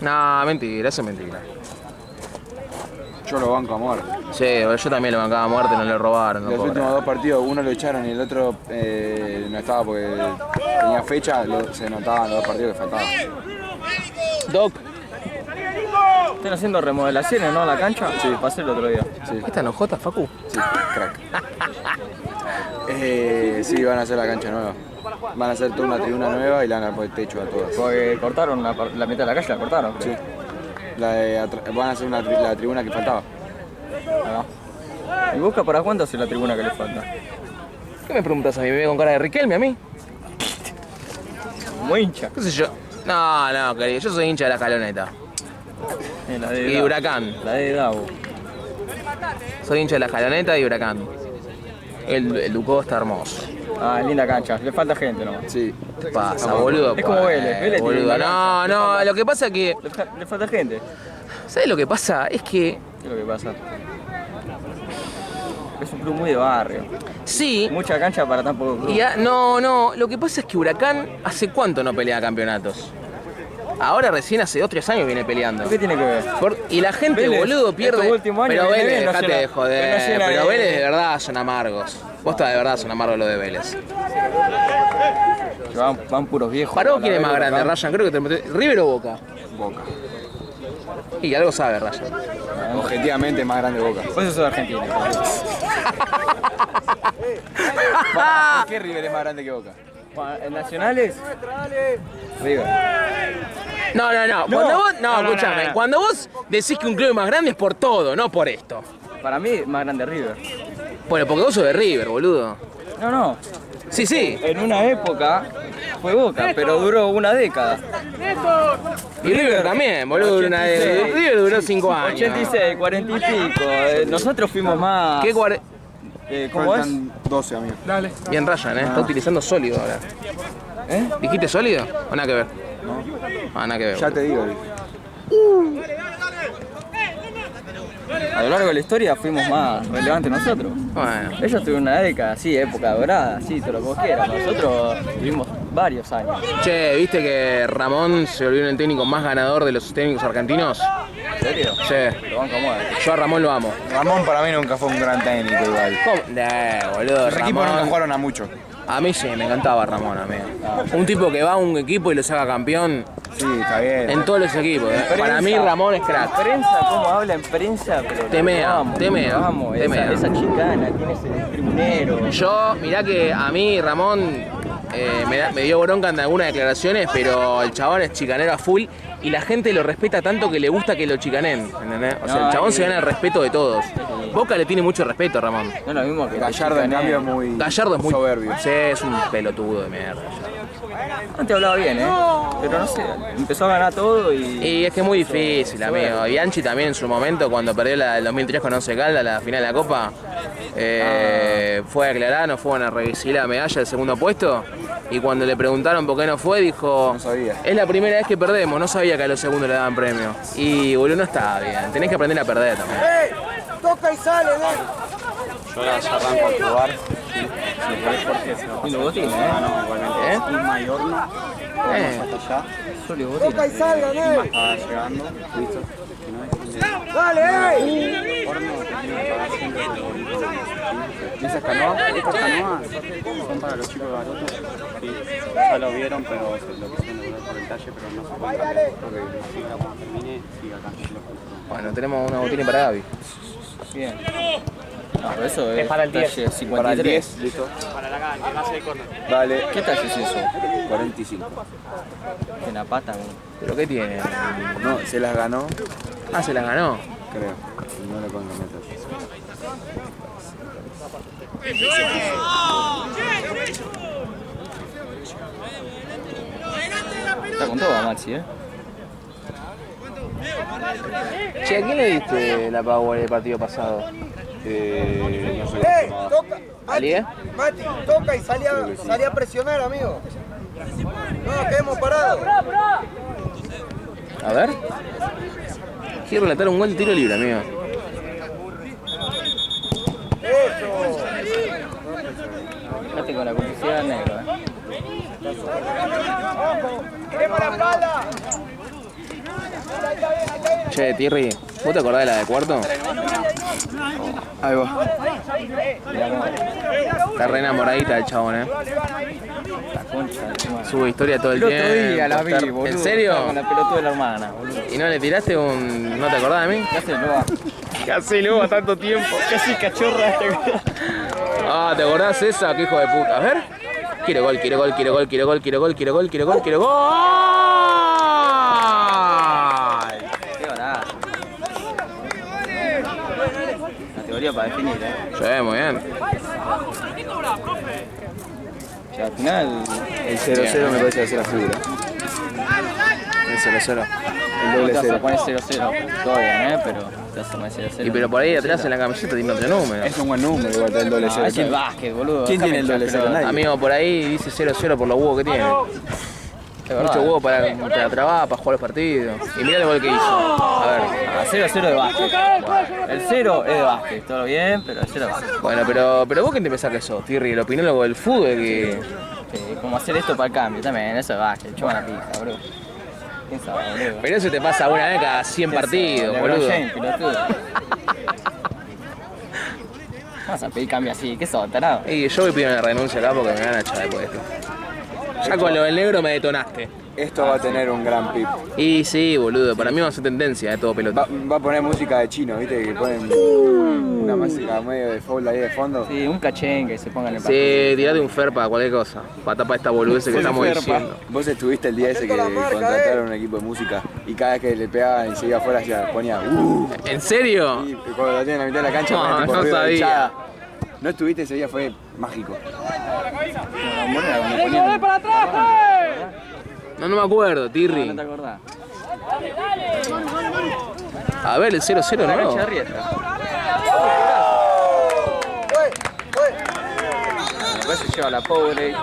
No, mentira, eso es mentira. Yo lo banco a muerte. Sí, yo también lo bancaba a muerte, no le robaron. No Los puedo últimos creer. 2 partidos, uno lo echaron y el otro no estaba porque tenía fecha, se notaban los 2 partidos que faltaban. Doc, Están haciendo remodelaciones, ¿no? La cancha. Sí, pasé el otro día. Sí, ¿esta no jota, Facu? sí, crack. Sí, van a hacer la cancha nueva. Van a hacer toda una tribuna nueva y le van a poner techo a todas. Porque cortaron la mitad de la calle, la cortaron. Sí. Creo. Van a hacer la tribuna que faltaba. ¿Y busca para cuánto hace la tribuna que le falta? ¿Qué me preguntas a mí? ¿Me veo con cara de Riquelme a mí? Como hincha. ¿Qué sé yo? No, querido, yo soy hincha de la Escaloneta. La de Y Huracán. La de Davo. Soy hincha de la Escaloneta y Huracán. El Ducó está hermoso. Ah, linda cancha. Le falta gente, ¿no? Sí. ¿Qué pasa, boludo? Es como Vélez. Vélez tiene Boludo. una cancha, No, lo que pasa es que... Le falta gente. ¿Sabes lo que pasa? Es que... ¿Qué es lo que pasa? es un club muy de barrio. Sí. Mucha cancha para tan poco club. No, lo que pasa es que Huracán hace cuánto no pelea campeonatos. Ahora recién hace 2 o 3 años viene peleando. ¿Qué tiene que ver? Y la gente, Vélez, boludo, pierde. estos últimos años Pero viene Vélez, bien, no dejate llena- de joder. no llena Pero de- Vélez de verdad son amargos. Posta de verdad son amargos lo de Vélez. Que van puros viejos. ¿Para vos a la quién es vez, más grande, acá. Ryan? Creo que ¿River o Boca? Boca. Y algo sabe Ryan. Objetivamente más grande Boca. Vos sos argentino. ¿Por qué River es más grande que Boca? ¿En nacionales? River. No. Cuando vos, escúchame. no. Cuando vos decís que un club es más grande es por todo, no por esto. Para mí, más grande River. Bueno, porque vos sos de River, boludo. No. Sí. En una época fue Boca, pero duró una década. Y River también, boludo. 86. River duró 5 años. 86, 40 y pico. Nosotros fuimos más. ¿Qué ¿Cómo es? Faltan 12, amigo. Bien Ryan, está utilizando sólido ahora. ¿Dijiste sólido? ¿O nada que ver? No, nada que ver. Ya te digo. A lo largo de la historia fuimos más relevantes nosotros. Bueno. Ellos tuvieron una década, sí, época dorada, sí, todo lo que vos quieras. Nosotros tuvimos varios años. Che, ¿viste que Ramón se volvió el técnico más ganador de los técnicos argentinos? ¿En serio? Sí. Lo van como Yo a Ramón lo amo. Ramón para mí nunca fue un gran técnico igual. ¿Cómo? Boludo, Los equipos nunca Ramón. jugaron a mucho. A mí sí, me encantaba Ramón, amigo. Un tipo que va a un equipo y lo saca campeón Sí, está bien. en todos los equipos. Para mí Ramón es La crack. prensa, cómo habla en prensa, pero Te mea, te mea, vamos, te mea. esa chicana, quién es el tribunero. Yo, mirá que a mí Ramón me dio bronca en algunas declaraciones, pero el chabón es chicanero a full y la gente lo respeta tanto que le gusta que lo chicanen, ¿entendés? O sea, No, el chabón y- se gana el respeto de todos. Boca le tiene mucho respeto a Ramón. No es lo mismo que Gallardo en cambio es muy Gallardo es muy soberbio. Sí, es un pelotudo de mierda. Antes hablaba bien, pero no sé, empezó a ganar todo y... Y es que es muy difícil, amigo. Bianchi también en su momento, cuando perdió el 2003 con Once Caldas, la final de la Copa, fue a aclarar, no fueron a revisar la medalla del segundo puesto. Y cuando le preguntaron por qué no fue, dijo: No sabía. es la primera vez que perdemos, no sabía que a los segundos le daban premio. Y boludo, no está bien, tenés que aprender a perder también. Toca y sale, Yo ahora ya arranco a jugar. Lindo botín, ¿Eh? Y mayor no. Hasta allá. Solo botín. toca y salga, Estaba llegando. Listo. Dale, Horno que tiene que pagar siempre por esas canoas son para los chicos de Baroto. Sí, ya lo vieron, pero lo quisieron devolver por el talle, pero no se puede cambiar porque la cita cuando termine sigue acá. Bueno, tenemos una botina para Gaby. Bien. No, pero eso es para el 10. talle Para el 53. 10, listo. Para la gana, que hace el corner. Dale. ¿Qué talle es eso? 45. En la pata, güey. ¿Pero qué tiene? No, se las ganó, Ah, se las ganó. creo. Y no le pueden meter. Está con todo, Maxi, Che, ¿a quién le diste la power del partido pasado? No sé cómo toca. ¿Alié? Mati, toca y salí a presionar, amigo. No, quedemos parados. A ver. Quiero relatar un gol de tiro libre, amigo. Eso. Fíjate con la complicidad del negro, Queremos la espalda. Che, Thierry, ¿vos te acordás de la de cuarto? Ahí va. Está re enamoradita el chabón, La concha de tu madre. Sube historia todo el El tiempo. otro día la vi, boludo. ¿En serio? Estaba con la pelota de la hermana, boludo. ¿Y no le tiraste un... ¿No te acordás de mí? ¿Qué haces, Loba? Casi luego tanto tiempo. Casi cachorra esta. Ah, ¿te acordás esa? Qué hijo de puta. A ver. Quiero gol, quiero gol, quiero gol, quiero gol, quiero gol, quiero gol, quiero gol, quiero gol. Qué barato. La teoría para definir, Sí, muy bien. O sea, al final, El 0-0 me parece que hace la figura. El 0-0. El doble te vas a 0. poner 0-0. Todo bien, pero te vas a poner 0-0. Y pero por ahí atrás en la camiseta tiene otro número. Es un buen número igual el doble 0. Ah, es el básquet, boludo. ¿Quién Déjame tiene el doble hinchar 0? pelota. Nadie. Amigo, por ahí dice 0-0 por los huevos que tiene. Mucho huevo para trabajar, para jugar los partidos. Y mirá el gol que hizo. A ver. 0-0 de básquet. Bueno, el 0 es de básquet, todo bien, pero el 0 es básquet. Bueno, pero vos qué te pensás que sos, Tirri, el opinólogo del fútbol que... Como hacer esto para el cambio también, eso es básquet, chupan la pija, bro. ¿Quién sabe, boludo? Pero eso te pasa una vez cada 100 partidos, boludo. Vas a pedir cambio así, ¿qué sos, tarado? Y yo voy a pedir una renuncia acá porque me van a echar después de esto. Ya con lo del negro me detonaste. Esto va a tener un gran pip. Y sí, boludo, para mí va a ser tendencia, todo pelota. Va a poner música de chino, ¿viste? Que ponen una música medio de foul ahí de fondo. Sí, un cachén que se ponga en el Sí, tirate un fer para cualquier cosa. Para tapar esta boludez que estamos diciendo. Vos estuviste el día ese que contrataron un equipo de música y cada vez que le pegaban y se iba afuera se ponía ¿En serio? Y cuando lo tienen a la mitad de la cancha No, ponía tipo no ruido de sabía. hinchada. No estuviste ese día, fue mágico. No me acuerdo, Tirri. No te acordás. A ver, el 0-0 La no. cancha de Riestra. Después se lleva la pobre.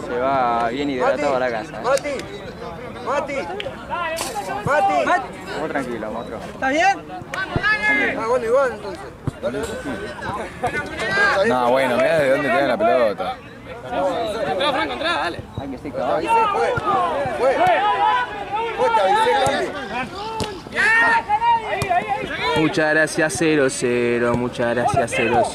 Se va bien hidratado a la casa. Mati. Vamos tranquilo, monstruo. ¿Está bien? Bueno, igual entonces. No, bueno, mirá de dónde te dan la pelota. Hay que ser caballo. Te avisé, Muchas gracias 0-0, muchas gracias 0-0.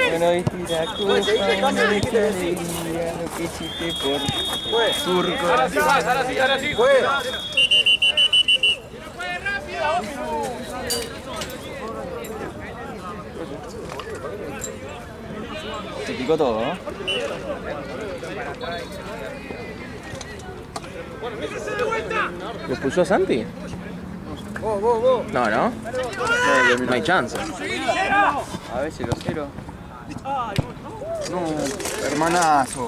Bueno, y tira copa, no deja alegría, lo que hiciste por surco. ahora sí. Se picó todo, ¿no? ¿Lo expulsó a Santi? Vos. No, no. No hay chance. A ver, 0-0. No, hermanazo.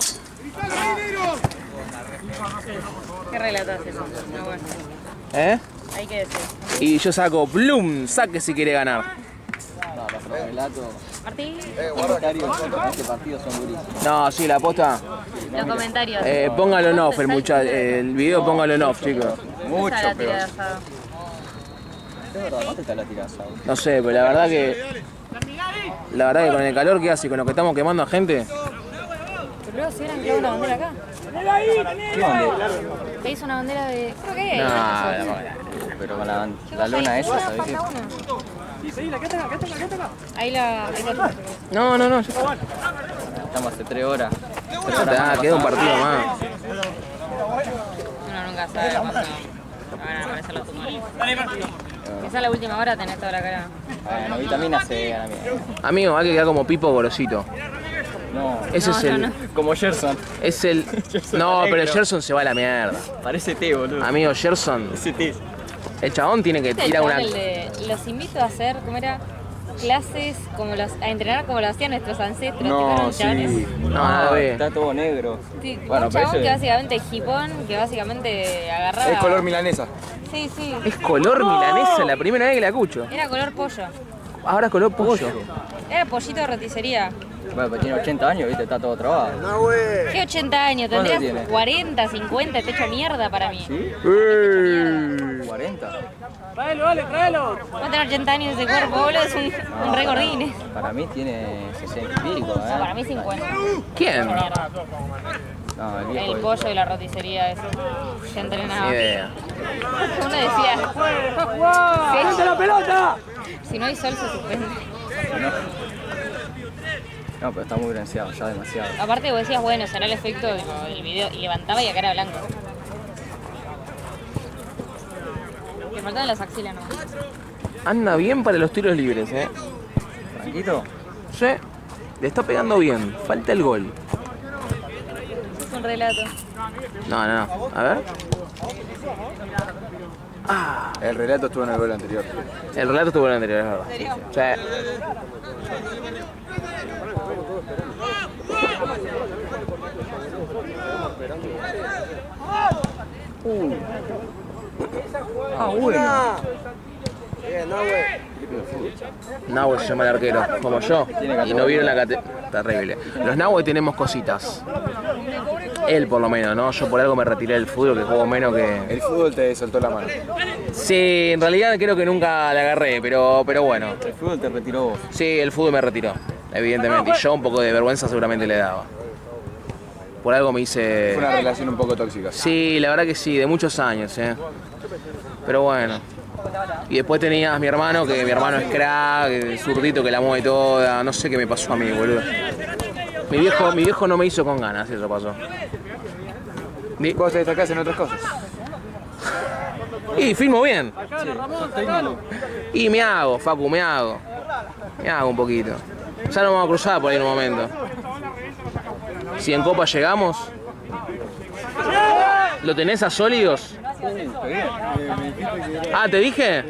¿Qué relato haces eso? No, bueno. ¿Eh? Hay que decir. Y yo saco Bloom, saque si quiere ganar. No, los relatos, Martín, comentarios de este partido son durísimos. No, sí, la aposta. los comentarios. Póngalo en off, el video póngalo en off, chicos. Mucho Esa la peor. tira de asado. Es verdad, ¿dónde está la tirada? No sé, pero la verdad que con el calor que hace y con lo que estamos quemando a gente. Pero si eran que una bandera acá. ¿Qué onda? Te hizo una bandera de. Creo que No, Pero con la lona esa, ¿sabés qué? Ahí la. no, ya está. Estamos hace 3 horas. Queda un partido más. Uno nunca sabe cuándo. Bueno, eso lo tomo. Esa es la última hora, tenés toda la cara. Bueno, vitamina C a la mierda. Amigo, hay que quedar como Pipo Gorosito. No, Ese es el. como Gerson. Es el. No, pero Gerson se va a la mierda. Parece té, boludo. Amigo, Gerson. Ese té. El chabón tiene que tirar una. Los invito a hacer, ¿cómo era? Clases a entrenar como lo hacían nuestros ancestros. No, tipo, chabones. No, Está todo negro. Sí, Bueno, un chabón pero que ese- básicamente hipón, que básicamente agarraba. Es color milanesa. Sí, sí. Es color milanesa, la primera vez que la escucho. Era color pollo. Ahora es color pollo. Era pollito de roticería. Bueno, pero tiene 80 años, viste, está todo trabado. No, güey. ¿Qué 80 años? ¿Cuánto Tendrías tiene? 40, 50, te echo mierda para mí. ¿Sí? 40. Vos tenés 80 años ese cuerpo, boludo, es un récord Guinness. Para mí tiene 60 y pico, No, para mí 50. ¿Quién? Mierda. No, el viejo. El pollo y la roticería ese. Se entrenaba. Ni idea. Uno decía. ¡Vente la pelota! Si no hay sol se suspende. No, pero está muy bronceado, ya demasiado. Aparte vos decías, bueno, será el efecto del video y levantaba y acá era blanco. Le faltaban las axilas, ¿no? Anda bien para los tiros libres, ¿Franquito? Sí. Le está pegando bien. Falta el gol. Es un relato. No. A ver. El relato estuvo en el gol anterior. El relato estuvo en el anterior, es verdad. Sí. Ah, bueno. Bien, Nahue. Nahue se llama el arquero, como yo. Y no vieron la categoría. Terrible. Los Nahue tenemos cositas. Él por lo menos, ¿no? Yo por algo me retiré del fútbol, que juego menos que... El fútbol te soltó la mano. Sí, en realidad creo que nunca la agarré, pero bueno. El fútbol te retiró vos. Sí, el fútbol me retiró, evidentemente. Y yo un poco de vergüenza seguramente le daba. Por algo me hice... Fue una relación un poco tóxica. Sí, la verdad que sí, de muchos años, Pero bueno. Y después tenías mi hermano, que mi hermano es crack, el zurdito que la mueve toda. No sé qué me pasó a mí, boludo. Mi viejo no me hizo con ganas, eso pasó. Vos te destacás en otras cosas. Y filmo bien. Y me hago, Facu, me hago un poquito. Ya nos vamos a cruzar por ahí en un momento. Si en Copa llegamos. ¿Lo tenés a Sólidos? Ah, ¿te dije?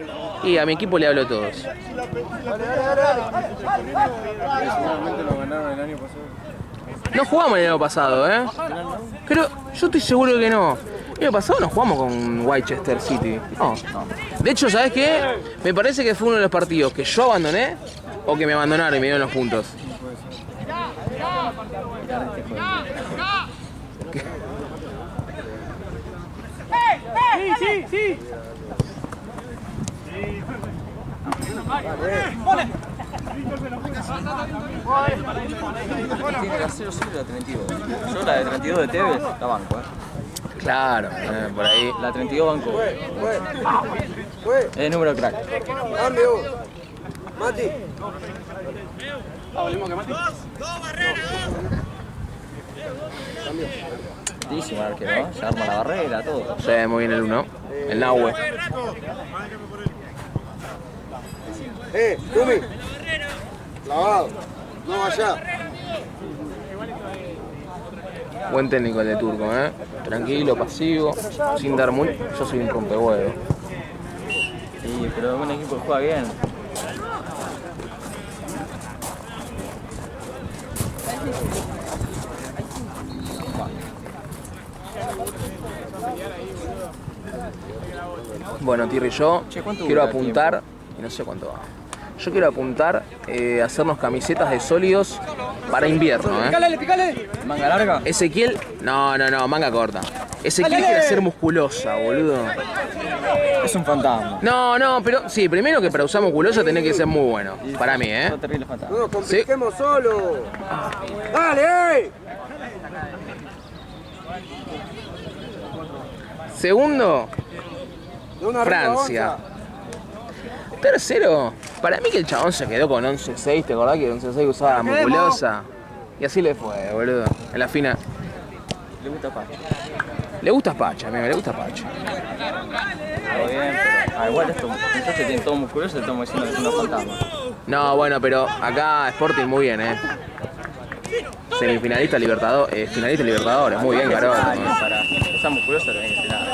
Y a mi equipo le hablo a todos. Seguramente lo ganaron el año pasado. No jugamos el año pasado, Pero yo estoy seguro que no. El año pasado no jugamos con Winchester City. No. De hecho, ¿sabes qué? Me parece que fue uno de los partidos que yo abandoné o que me abandonaron y me dieron los puntos. Sí. Tiene la 0-0 y la 32. Yo la de 32 de Tevez la banco, Claro, por ahí. La 32 banco. Es número crack. Cambio. Mati. Buenísimo el arquero, ¿no? Se arma la barrera, todo. Se ve muy bien el 1. El Nahue. Tumi. Clavado. No allá. Buen técnico el de Turco, Tranquilo, pasivo, sin dar muy. Yo soy un rompehuevo. Sí, pero es un equipo que juega bien. Bueno, Tirri, yo ¿cuánto quiero dura el apuntar, y no sé cuánto va. Yo quiero apuntar a hacernos camisetas de Sólidos para invierno, Picale. ¿Manga larga? Ezequiel, no, manga corta. Ezequiel quiere ser musculosa, boludo. Es un fantasma. No, pero sí, primero que para usar musculosa tenés que ser muy bueno. Para mí, Es un terrible fantasma. No nos compliquemos solo. ¡Dale, Segundo, De una Francia. Tercero, para mí que el chabón se quedó con 11-6, ¿te acordás que 11-6 usaba musculosa? Y así le fue, boludo. En la final. Le gusta Pacha. Le gusta Pacha, amigo, le gusta Pacha. Todo bien, pero... igual estos muchachos tienen todo musculoso y estamos diciendo que son unos fantasmas. No, bueno, pero acá Sporting muy bien, Semifinalista Libertadores, finalista Libertadores, muy bien, Garota. Para usar musculoso tenés que ser nada.